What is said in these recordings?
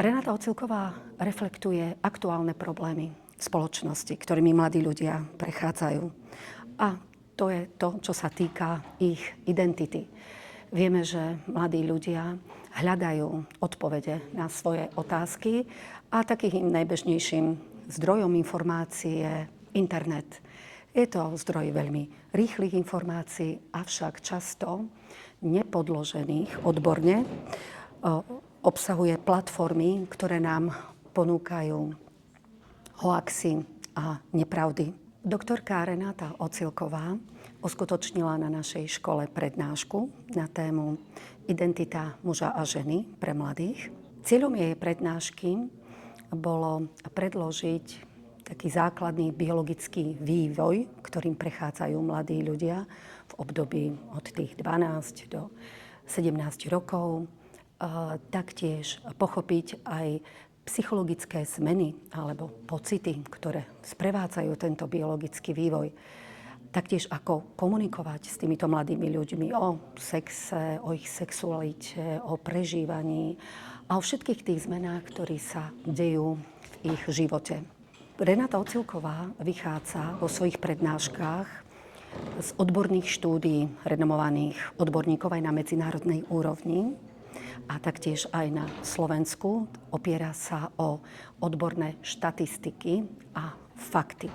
Renata Ocilková reflektuje aktuálne problémy spoločnosti, ktorými mladí ľudia prechádzajú. A to je to, čo sa týka ich identity. Vieme, že mladí ľudia hľadajú odpovede na svoje otázky a takým najbežnejším zdrojom informácií je internet. Je to zdroj veľmi rýchlych informácií, avšak často nepodložených odborne. Obsahuje platformy, ktoré nám ponúkajú hoaxy a nepravdy. Doktorka Renata Ocilková uskutočnila na našej škole prednášku na tému Identita muža a ženy pre mladých. Cieľom jej prednášky bolo predložiť taký základný biologický vývoj, ktorým prechádzajú mladí ľudia v období od tých 12 do 17 rokov. Taktiež pochopiť aj psychologické zmeny alebo pocity, ktoré sprevádzajú tento biologický vývoj. Taktiež ako komunikovať s týmito mladými ľuďmi o sexe, o ich sexualite, o prežívaní a o všetkých tých zmenách, ktoré sa dejú v ich živote. Renata Ocilková vychádza vo svojich prednáškach z odborných štúdií renomovaných odborníkov aj na medzinárodnej úrovni a taktiež aj na Slovensku. Opiera sa o odborné štatistiky a fakty.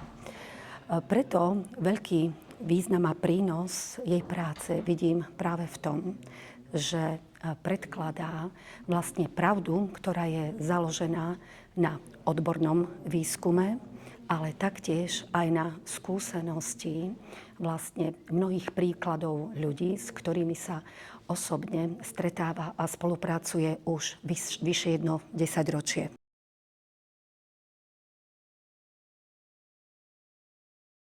Preto veľký význam a prínos jej práce vidím práve v tom, že predkladá vlastne pravdu, ktorá je založená na odbornom výskume, ale taktiež aj na skúsenosti vlastne mnohých príkladov ľudí, s ktorými sa osobne stretáva a spolupracuje už vyše 10 ročie.